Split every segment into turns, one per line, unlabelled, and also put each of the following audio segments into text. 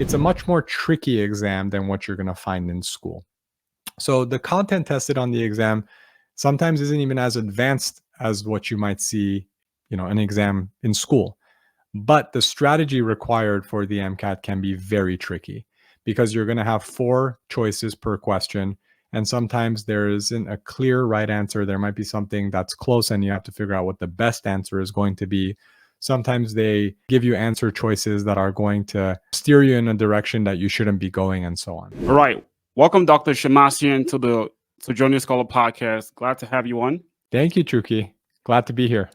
it's a much more tricky exam than what you're going to find in school. So the content tested on the exam sometimes isn't even as advanced as what you might see, an exam in school. But the strategy required for the MCAT can be very tricky because you're going to have four choices per question. And sometimes there isn't a clear right answer. There might be something that's close, and you have to figure out what the best answer is going to be. Sometimes they give you answer choices that are going to steer you in a direction that you shouldn't be going, and so on.
All right. Welcome, Dr. Shemassian, to Journey Scholar podcast. Glad to have you on.
Thank you, Truki. Glad to be here.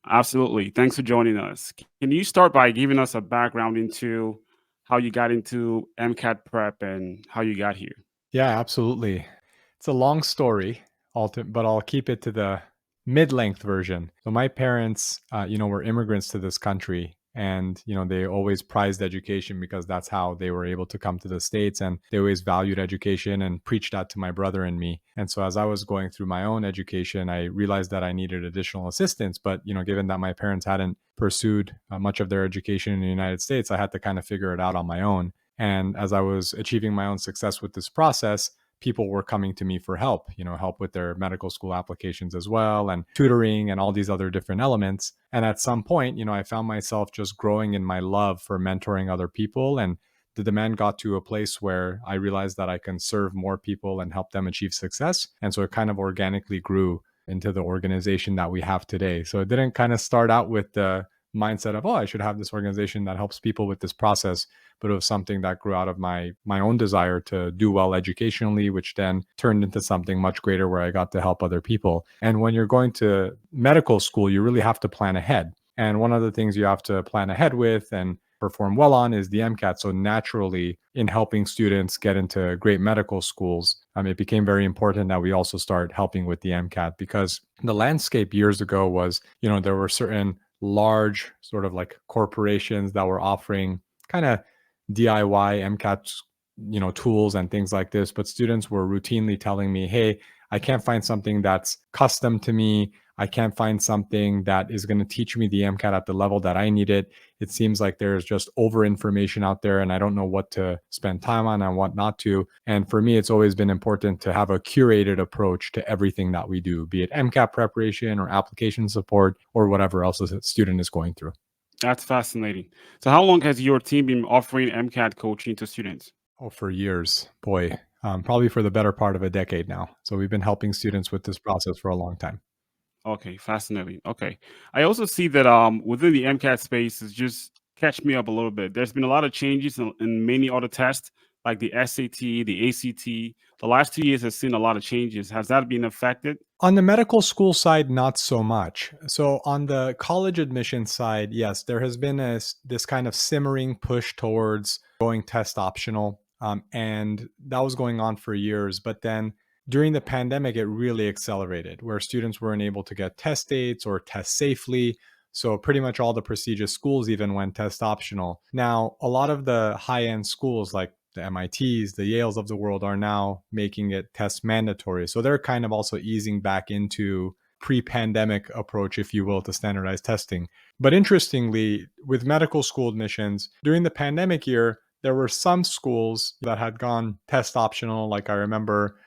Absolutely. Thanks for joining us. Can you start by giving us a background into how you got into MCAT prep and how you got here?
Yeah, absolutely. It's a long story, but I'll keep it to the mid-length version. So my parents, were immigrants to this country, and they always prized education because that's how they were able to come to the States, and they always valued education and preached that to my brother and me. And so as I was going through my own education, I realized that I needed additional assistance. But given that my parents hadn't pursued much of their education in the United States, I had to kind of figure it out on my own. And as I was achieving my own success with this process, people were coming to me for help, help with their medical school applications as well, and tutoring and all these other different elements. And at some point, I found myself just growing in my love for mentoring other people. And the demand got to a place where I realized that I can serve more people and help them achieve success. And so it kind of organically grew into the organization that we have today. So it didn't kind of start out with the mindset of, oh, I should have this organization that helps people with this process, but it was something that grew out of my own desire to do well educationally, which then turned into something much greater where I got to help other people. And when you're going to medical school, you really have to plan ahead. And one of the things you have to plan ahead with and perform well on is the MCAT. So naturally, in helping students get into great medical schools, it became very important that we also start helping with the MCAT, because the landscape years ago was, there were certain large sort of like corporations that were offering kind of DIY MCAT, tools and things like this. But students were routinely telling me, hey, I can't find something that's custom to me. I can't find something that is going to teach me the MCAT at the level that I need it. It seems like there's just over information out there, and I don't know what to spend time on and what not to. And for me, it's always been important to have a curated approach to everything that we do, be it MCAT preparation or application support or whatever else a student is going through.
That's fascinating. So how long has your team been offering MCAT coaching to students?
Oh, for years, boy, probably for the better part of a decade now. So we've been helping students with this process for a long time.
Okay, fascinating. Okay. I also see that within the MCAT space is just catch me up a little bit. There's been a lot of changes in many other tests like the SAT, the ACT. The last 2 years has seen a lot of changes. Has that been affected?
On the medical school side, not so much. So on the college admission side, yes, there has been this kind of simmering push towards going test optional. And that was going on for years. But then during the pandemic, it really accelerated, where students weren't able to get test dates or test safely. So pretty much all the prestigious schools even went test optional. Now, a lot of the high-end schools like the MITs, the Yales of the world are now making it test mandatory. So they're kind of also easing back into pre-pandemic approach, if you will, to standardized testing. But interestingly, with medical school admissions, during the pandemic year, there were some schools that had gone test optional. Like I remember,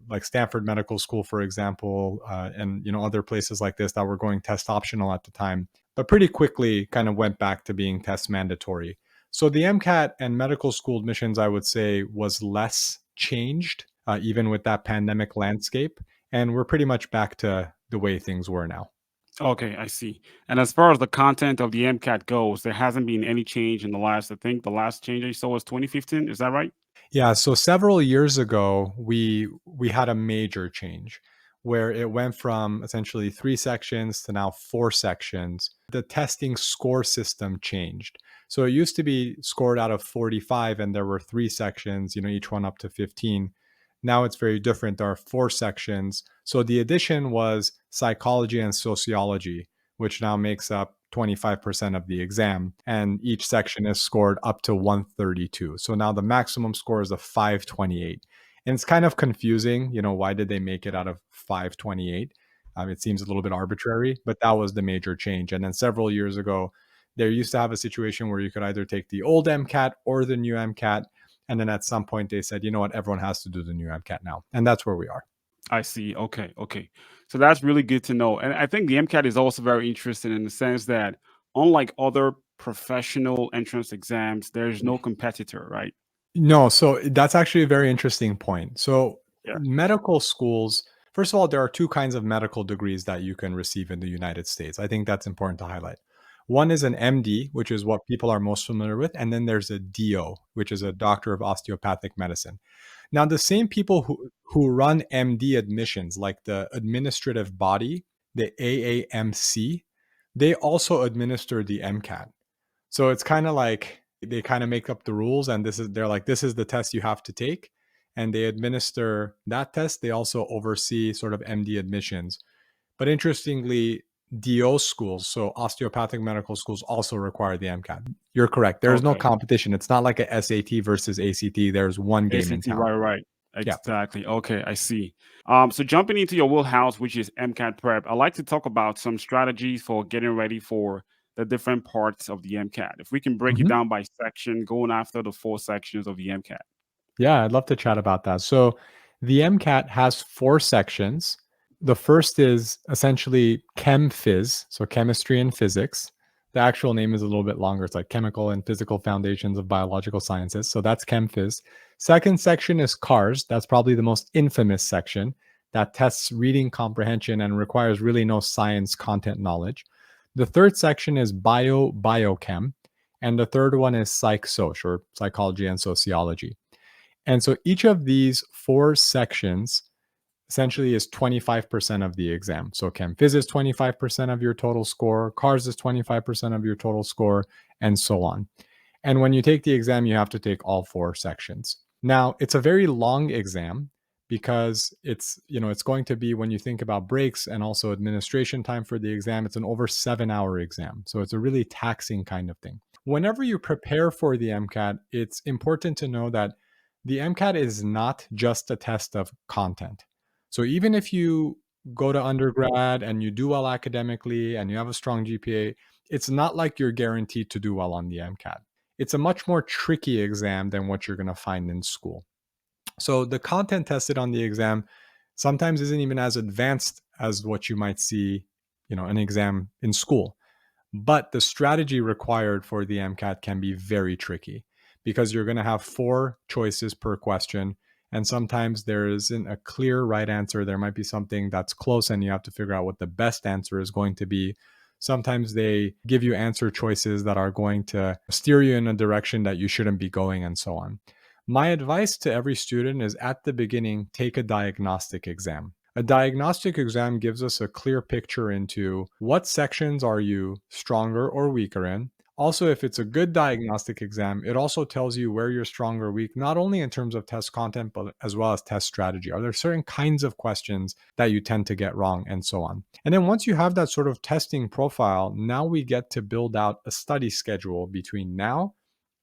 like Stanford Medical School, for example, and, other places like this that were going test optional at the time, but pretty quickly kind of went back to being test mandatory. So the MCAT and medical school admissions, I would say, was less changed, even with that pandemic landscape. And we're pretty much back to the way things were now.
Okay, I see. And as far as the content of the MCAT goes, there hasn't been any change in I think the last change I saw was 2015. Is that right?
Yeah, so several years ago, we had a major change where it went from essentially 3 sections to now 4 sections. The testing score system changed. So it used to be scored out of 45 and there were 3 sections, each one up to 15. Now it's very different. There are 4 sections. So the addition was psychology and sociology, which now makes up 25% of the exam. And each section is scored up to 132. So now the maximum score is a 528. And it's kind of confusing, why did they make it out of 528? It seems a little bit arbitrary, but that was the major change. And then several years ago, They used to have a situation where you could either take the old MCAT or the new MCAT. And then at some point they said, you know what, everyone has to do the new MCAT now. And that's where we are.
I see. Okay, okay. So that's really good to know. And I think the MCAT is also very interesting in the sense that unlike other professional entrance exams, there's no competitor, right?
No, so that's actually a very interesting point. So,
Yeah.
medical schools, first of all, there are two kinds of medical degrees that you can receive in the United States. I think that's important to highlight. One is an MD, which is what people are most familiar with, and then there's a DO, which is a doctor of osteopathic medicine. Now, the same people who run MD admissions, like the administrative body, the AAMC, they also administer the MCAT. So it's kind of like they kind of make up the rules, and they're like, this is the test you have to take, and they administer that test. They also oversee sort of MD admissions. But interestingly, DO schools, so osteopathic medical schools, also require the MCAT. You're correct. There's no
Okay.
competition. It's not like a SAT versus ACT. There's one game in
ACT,
town.
right, right.
Yeah.
Exactly. Okay, I see. So jumping into your wheelhouse, which is MCAT prep, I'd like to talk about some strategies for getting ready for the different parts of the MCAT. If we can break it
Mhm.
down by section, going after the four sections of the MCAT.
Yeah, I'd love to chat about that. So the MCAT has four sections. The first is essentially Chem Phys, so chemistry and physics. The actual name is a little bit longer. It's like chemical and physical foundations of biological sciences. So that's Chem Phys. Second section is CARS. That's probably the most infamous section that tests reading comprehension and requires really no science content knowledge. The third section is biochem. And the third one is psych soc, or psychology and sociology. And so each of these four sections essentially is 25% of the exam. So Chem Phys is 25% of your total score, CARS is 25% of your total score, and so on. And when you take the exam, you have to take all four sections. Now, it's a very long exam because it's going to be, when you think about breaks and also administration time for the exam, it's an over 7-hour exam. So it's a really taxing kind of thing. Whenever you prepare for the MCAT, it's important to know that the MCAT is not just a test of content. So even if you go to undergrad and you do well academically and you have a strong GPA, it's not like you're guaranteed to do well on the MCAT. It's a much more tricky exam than what you're going to find in school. So the content tested on the exam sometimes isn't even as advanced as what you might see, an exam in school. But the strategy required for the MCAT can be very tricky because you're going to have four choices per question. And sometimes there isn't a clear right answer. There might be something that's close, and you have to figure out what the best answer is going to be. Sometimes they give you answer choices that are going to steer you in a direction that you shouldn't be going, and so on. My advice to every student is, at the beginning, take a diagnostic exam. A diagnostic exam gives us a clear picture into what sections are you stronger or weaker in. Also, if it's a good diagnostic exam, it also tells you where you're strong or weak, not only in terms of test content, but as well as test strategy. Are there certain kinds of questions that you tend to get wrong, and so on? And then once you have that sort of testing profile, now we get to build out a study schedule between now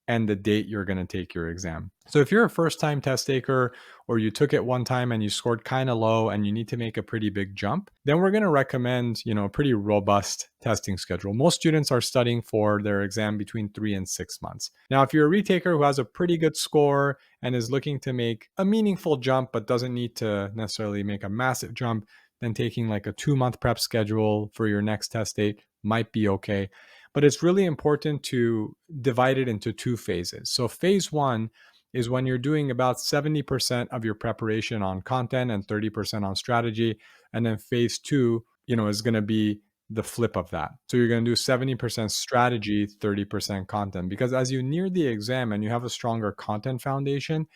and the date you're going to take your exam. So if you're a first time test taker, or you took it one time and you scored kind of low and you need to make a pretty big jump, then we're going to recommend, a pretty robust testing schedule. Most students are studying for their exam between 3 and 6 months. Now, if you're a retaker who has a pretty good score and is looking to make a meaningful jump but doesn't need to necessarily make a massive jump, then taking like a 2-month prep schedule for your next test date might be okay. But it's really important to divide it into two phases. So phase one is when you're doing about 70% of your preparation on content and 30% on strategy. And then phase two, is going to be the flip of that. So you're going to do 70% strategy, 30% content. Because as you near the exam and you have a stronger content foundation,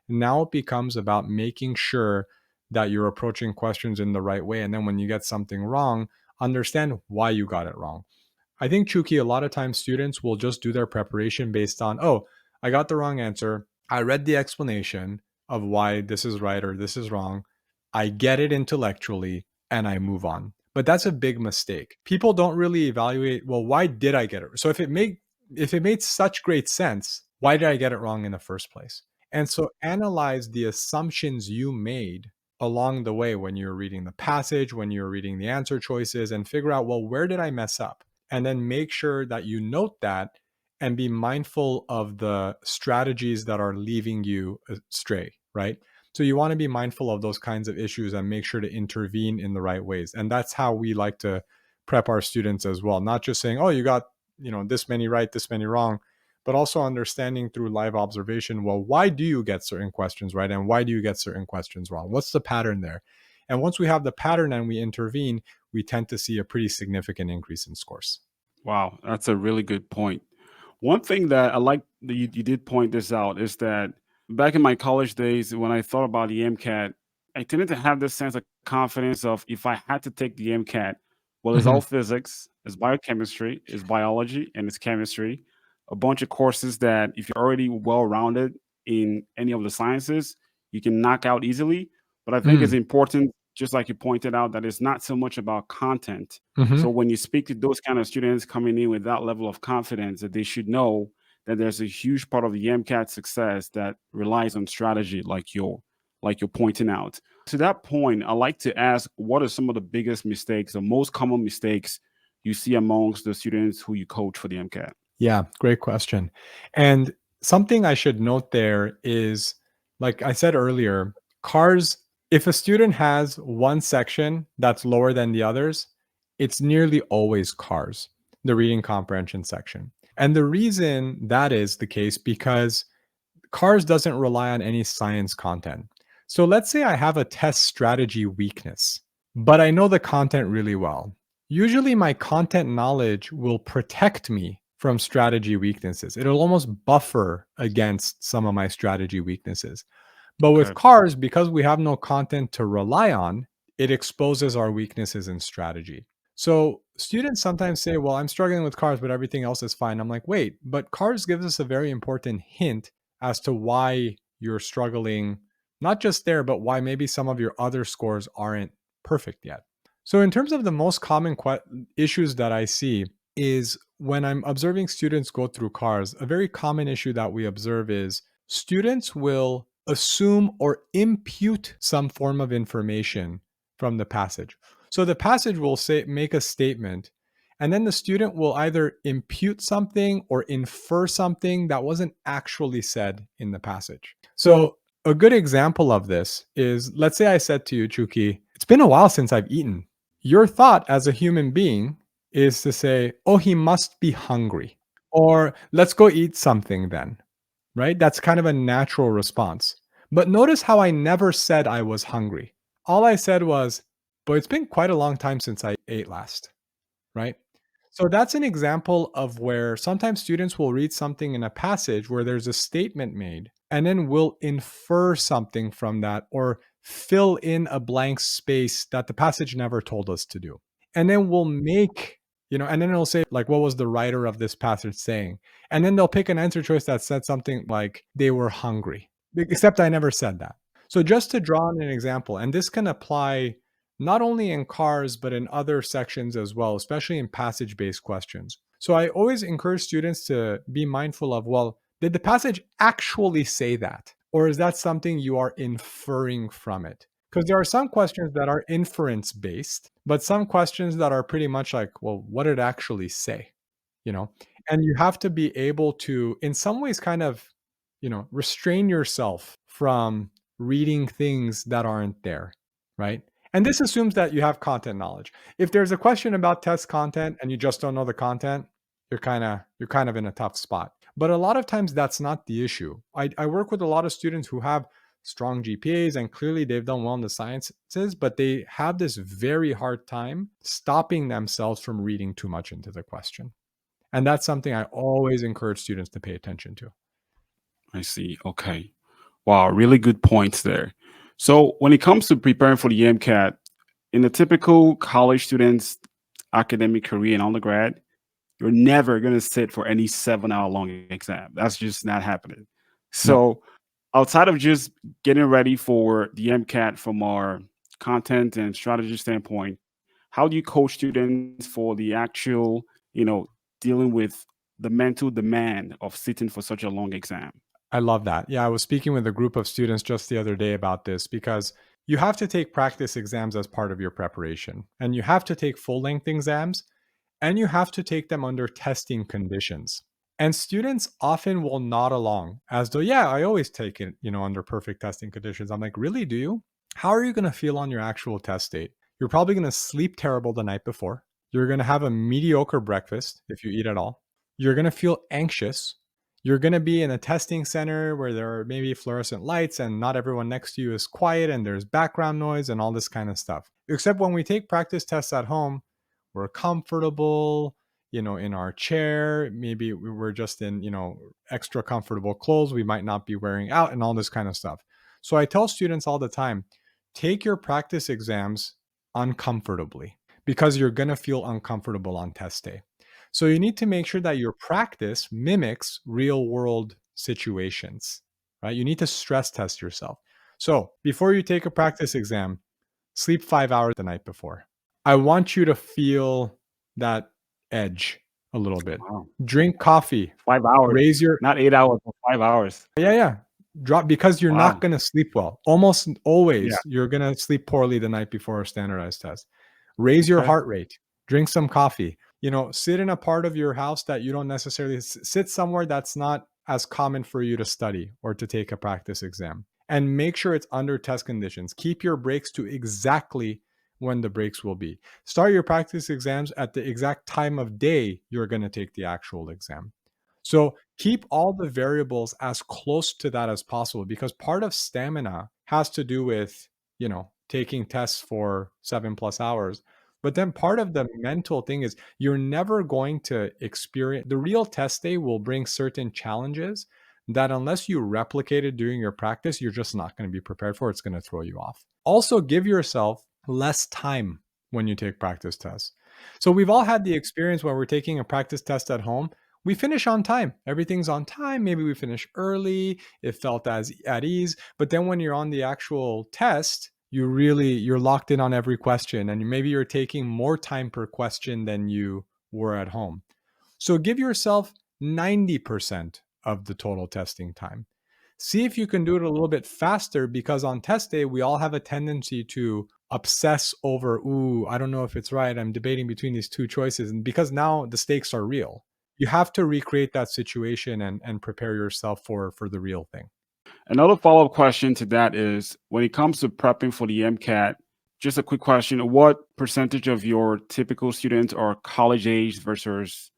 now it becomes about making sure that you're approaching questions in the right way. And then when you get something wrong, understand why you got it wrong. I think, Chuki, a lot of times students will just do their preparation based on, oh, I got the wrong answer. I read the explanation of why this is right or this is wrong. I get it intellectually and I move on. But that's a big mistake. People don't really evaluate, well, why did I get it? So if it made such great sense, why did I get it wrong in the first place? And so analyze the assumptions you made along the way when you're reading the passage, when you're reading the answer choices, and figure out, well, where did I mess up? and then make sure that you note that and be mindful of the strategies that are leaving you astray, right? So you want to be mindful of those kinds of issues and make sure to intervene in the right ways. And that's how we like to prep our students as well, not just saying, "Oh, you got, this many right, this many wrong," but also understanding through live observation, well, why do you get certain questions right and why do you get certain questions wrong? What's the pattern there? And once we have the pattern and we intervene, we tend to see a pretty significant increase in scores.
Wow, that's a really good point. One thing that I like that you did point this out is that back in my college days, when I thought about the MCAT, I tended to have this sense of confidence of if I had to take the MCAT, well, it's
Mhm.
all physics, it's biochemistry, it's biology, and it's chemistry. A bunch of courses that if you're already well rounded in any of the sciences, you can knock out easily. But I think it's
Mm.
important, just like you pointed out, that it's not so much about content. So
Mhm.
when you speak to those kind of students coming in with that level of confidence, that they should know that there's a huge part of the MCAT success that relies on strategy, like you're pointing out. To that point, I like to ask, what are some of the biggest mistakes, the most common mistakes you see amongst the students who you coach for the MCAT?
Yeah, great question. And something I should note there is, like I said earlier, cars, if a student has one section that's lower than the others, it's nearly always cars, the reading comprehension section. And the reason that is the case because cars doesn't rely on any science content. So let's say I have a test strategy weakness, but I know the content really well. Usually my content knowledge will protect me from strategy weaknesses. It'll almost buffer against some of my strategy weaknesses. But with
Okay.
cars, because we have no content to rely on, it exposes our weaknesses in strategy. So students sometimes say, "Well, I'm struggling with cars, but everything else is fine." I'm like, "Wait, but cars gives us a very important hint as to why you're struggling, not just there, but why maybe some of your other scores aren't perfect yet." So in terms of the most common issues that I see is when I'm observing students go through cars, a very common issue that we observe is students will assume or impute some form of information from the passage. So the passage will say make a statement and then the student will either impute something or infer something that wasn't actually said in the passage. So a good example of this is, let's say I said to you, Chuki, "It's been a while since I've eaten." Your thought as a human being is to say, "Oh, he must be hungry." Or "Let's go eat something then." Right? That's kind of a natural response. But notice how I never said I was hungry. All I said was, "But it's been quite a long time since I ate last." Right? So that's an example of where sometimes students will read something in a passage where there's a statement made, and then we'll infer something from that or fill in a blank space that the passage never told us to do. And then we'll make, and then it'll say, like, what was the writer of this passage saying? And then they'll pick an answer choice that said something like, they were hungry, except I never said that. So just to draw on an example, and this can apply not only in cars, but in other sections as well, especially in passage based questions. So I always encourage students to be mindful of, well, did the passage actually say that? Or is that something you are inferring from it? Because there are some questions that are inference based, but some questions that are pretty much like, well, what did it actually say? You know, and you have to be able to, in some ways, kind of, restrain yourself from reading things that aren't there, right? And this assumes that you have content knowledge. If there's a question about test content and you just don't know the content, you're kind of in a tough spot. But a lot of times that's not the issue. I work with a lot of students who have strong GPAs and clearly they've done well in the sciences, but they have this very hard time stopping themselves from reading too much into the question. And that's something I always encourage students to pay attention to.
I see. Okay. Wow, really good points there. So when it comes to preparing for the MCAT, in a typical college student's academic career in undergrad, you're never going to sit for any 7 hour long exam. That's just not happening.
No,
So outside of just getting ready for the MCAT from our content and strategy standpoint, how do you coach students for the actual, dealing with the mental demand of sitting for such a long exam?
I love that. Yeah, I was speaking with a group of students just the other day about this because you have to take practice exams as part of your preparation and you have to take full length exams. and you have to take them under testing conditions. And students often will nod along as though, yeah, I always take it, under perfect testing conditions. I'm like, really? Do you? How are you going to feel on your actual test date? You're probably going to sleep terrible the night before. You're going to have a mediocre breakfast if you eat at all. You're going to feel anxious. You're going to be in a testing center where there are maybe fluorescent lights and not everyone next to you is quiet and there's background noise and all this kind of stuff. Except when we take practice tests at home, we're comfortable, in our chair. Maybe we're just in, extra comfortable clothes we might not be wearing out and all this kind of stuff. So I tell students all the time, take your practice exams uncomfortably because you're going to feel uncomfortable on test day. So you need to make sure that your practice mimics real world situations, right? You need to stress test yourself. So before you take a practice exam, sleep 5 hours the night before. I want you to feel that edge a little bit.
Wow.
Drink coffee.
5 hours,
Raise your
not 8 hours, but 5 hours.
yeah. Drop because you're not
Wow.
going to sleep well. Almost
Yeah.
always you're going to sleep poorly the night before a standardized test. Raise your
Okay.
heart rate. Drink some coffee. Sit in a part of your house that you don't necessarily sit somewhere that's not as common for you to study or to take a practice exam. And make sure it's under test conditions. Keep your breaks to exactly when the breaks will be. Start your practice exams at the exact time of day you're going to take the actual exam. So keep all the variables as close to that as possible because part of stamina has to do with, taking tests for 7+ hours. But then part of the mental thing is you're never going to experience the real test day will bring certain challenges that unless you replicate it during your practice, you're just not going to be prepared for. It's going to throw you off. Also, give yourself less time when you take practice tests. So we've all had the experience where we're taking a practice test at home. We finish on time. Everything's on time. Maybe we finish early. It felt as at ease. But then when you're on the actual test, you're locked in on every question and maybe you're taking more time per question than you were at home. So give yourself 90% of the total testing time. See if you can do it a little bit faster because on test day, we all have a tendency to obsess over, ooh, I don't know if it's right. I'm debating between these two choices. And because now the stakes are real, you have to recreate that situation and prepare yourself for the real thing.
Another follow-up question to that is when it comes to prepping for the MCAT, just a quick question, what percentage of your typical students are college age versus,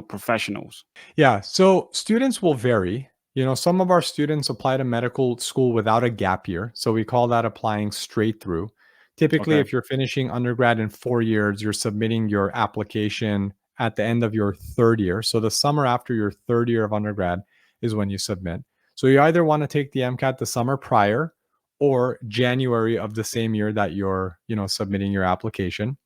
professionals?
Yeah, so students will vary. Some of our students apply to medical school without a gap year. So we call that applying straight through. Typically,
Okay.
if you're finishing undergrad in 4 years, you're submitting your application at the end of your third year. So the summer after your third year of undergrad is when you submit. So you either want to take the MCAT the summer prior or January of the same year that you're, submitting your application.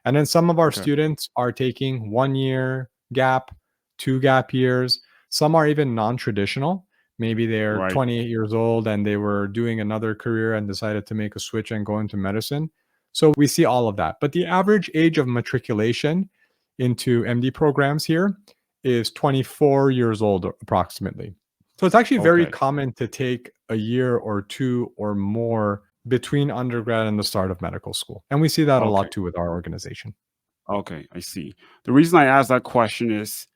And then some of our
Okay.
students are taking 1 year gap, 2 gap years. Some are even non-traditional. Maybe they're
Right.
28 years old and they were doing another career and decided to make a switch and go into medicine. So we see all of that. But the average age of matriculation into MD programs here is 24 years old approximately. So it's actually very
Okay.
common to take a year or two or more between undergrad and the start of medical school. And we see that a
Okay.
lot too with our organization.
Okay, I see. The reason I asked that question is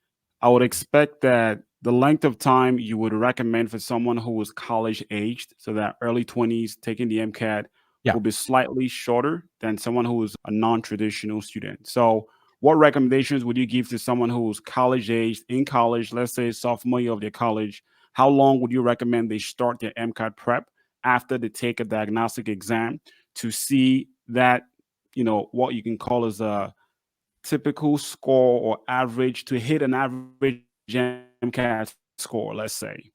I would expect that the length of time you would recommend for someone who was college aged, so that early 20s taking the MCAT,
Yeah.
will be slightly shorter than someone who was a non-traditional student. So, what recommendations would you give to someone who was college aged in college, let's say sophomore year of their college? How long would you recommend they start their MCAT prep after they take a diagnostic exam to see that, what you can call as a typical score or average to hit an average MCAT score, let's say?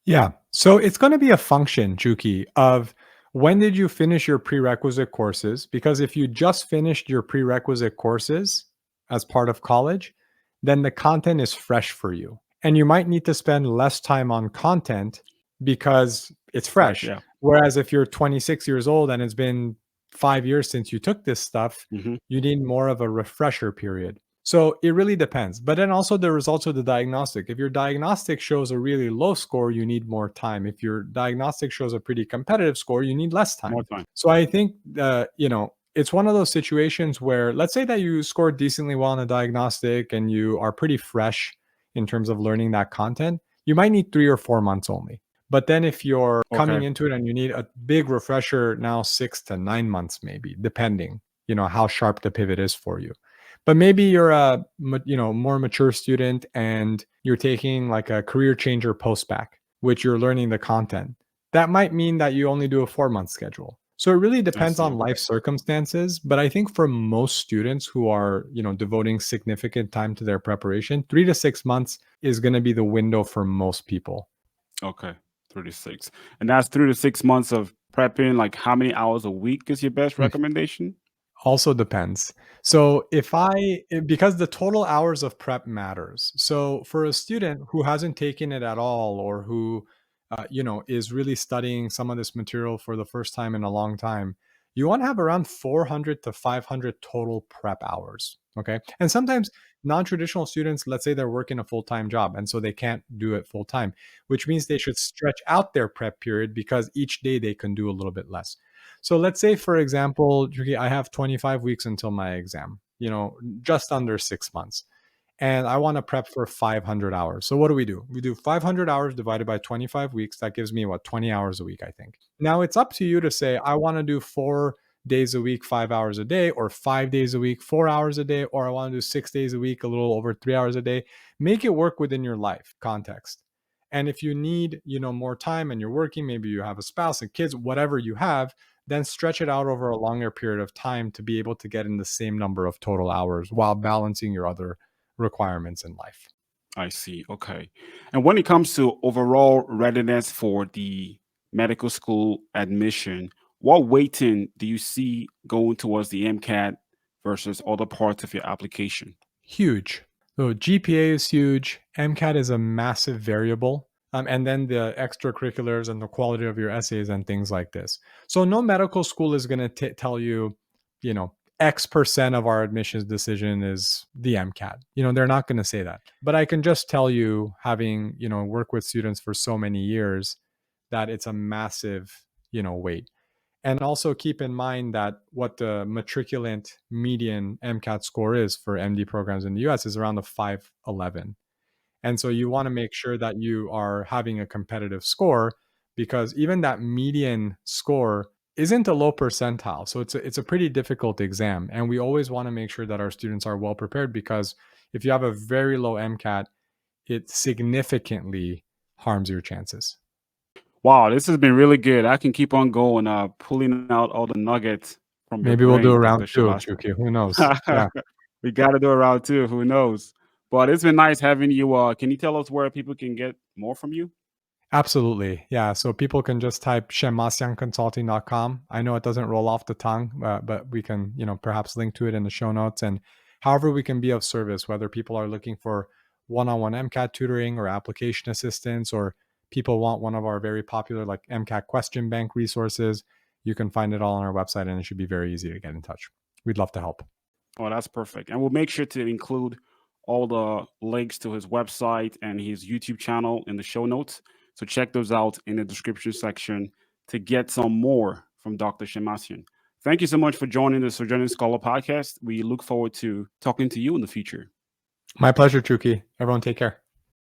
Yeah. So it's going to be a function, Juki, of when did you finish your prerequisite courses? Because if you just finished your prerequisite courses as part of college, then the content is fresh for you. And you might need to spend less time on content because it's
Fresh,
fresh.
yeah.
Whereas if you're 26 years old and it's been 5 years since you took this stuff,
Mhm.
you need more of a refresher period. So it really depends. But then also there is also the diagnostic. If your diagnostic shows a really low score, you need more time. If your diagnostic shows a pretty competitive score, you need less
More
time.
time.
So I think it's one of those situations where, let's say that you scored decently well on a diagnostic and you are pretty fresh in terms of learning that content, you might need 3 or 4 months only. But then if you're coming
Okay.
into it and you need a big refresher, now 6 to 9 months, maybe, depending, how sharp the pivot is for you. But maybe you're a more mature student and you're taking like a career changer post-bac, which you're learning the content. That might mean that you only do a 4 month schedule. So it really
I
depends
see.
on life circumstances. But I think for most students who are, devoting significant time to their preparation, 3 to 6 months is going to be the window for most people.
Okay. 3 to 6. And that's 3 to 6 months of prepping. Like how many hours a week is your best recommendation?
Also depends. So because the total hours of prep matters. So for a student who hasn't taken it at all or who is really studying some of this material for the first time in a long time, you want to have around 400 to 500 total prep hours, okay? And sometimes non-traditional students, let's say they're working a full-time job and so they can't do it full time, which means they should stretch out their prep period because each day they can do a little bit less. So let's say, for example, Yuki, I have 25 weeks until my exam, just under 6 months. And I want to prep for 500 hours. So what do? We do 500 hours divided by 25 weeks. That gives me what, 20 hours a week, I think. Now it's up to you to say, I want to do 4 days a week, 5 hours a day, or 5 days a week, 4 hours a day, or I want to do 6 days a week, a little over 3 hours a day. Make it work within your life context. And if you need, more time and you're working, maybe you have a spouse and kids, whatever you have, then stretch it out over a longer period of time to be able to get in the same number of total hours while balancing your other requirements in life.
I see. Okay. And when it comes to overall readiness for the medical school admission, what weighting do you see going towards the MCAT versus other parts of your application?
Huge. So GPA is huge. MCAT is a massive variable. And then the extracurriculars and the quality of your essays and things like this. So no medical school is going to tell you, X% of our admissions decision is the MCAT. They're not going to say that. But I can just tell you, having, worked with students for so many years, that it's a massive, weight. And also keep in mind that what the matriculant median MCAT score is for MD programs in the US is around a 511. And so you want to make sure that you are having a competitive score, because even that median score isn't a low percentile. So it's a pretty difficult exam. And we always want to make sure that our students are well prepared, because if you have a very low MCAT, it significantly harms your chances.
Wow, this has been really good. I can keep on going, pulling out all the nuggets from your
Maybe we'll do
brain,
a
Dr.
round two,
Shemassian.
Chuki. Who knows? Yeah.
We got to do a round two. Who knows? But it's been nice having you. Can you tell us where people can get more from you?
Absolutely. Yeah. So people can just type shemassianconsulting.com. I know it doesn't roll off the tongue, but we can, perhaps link to it in the show notes. And however we can be of service, whether people are looking for one-on-one MCAT tutoring or application assistance, or people want one of our very popular like MCAT question bank resources, you can find it all on our website, and it should be very easy to get in touch. We'd love to help.
Oh, that's perfect. And we'll make sure to include all the links to his website and his YouTube channel in the show notes. So check those out in the description section to get some more from Dr. Shemassian. Thank you so much for joining the Sojourning Scholar podcast. We look forward to talking to you in the future.
My pleasure, Chuki. Everyone take care.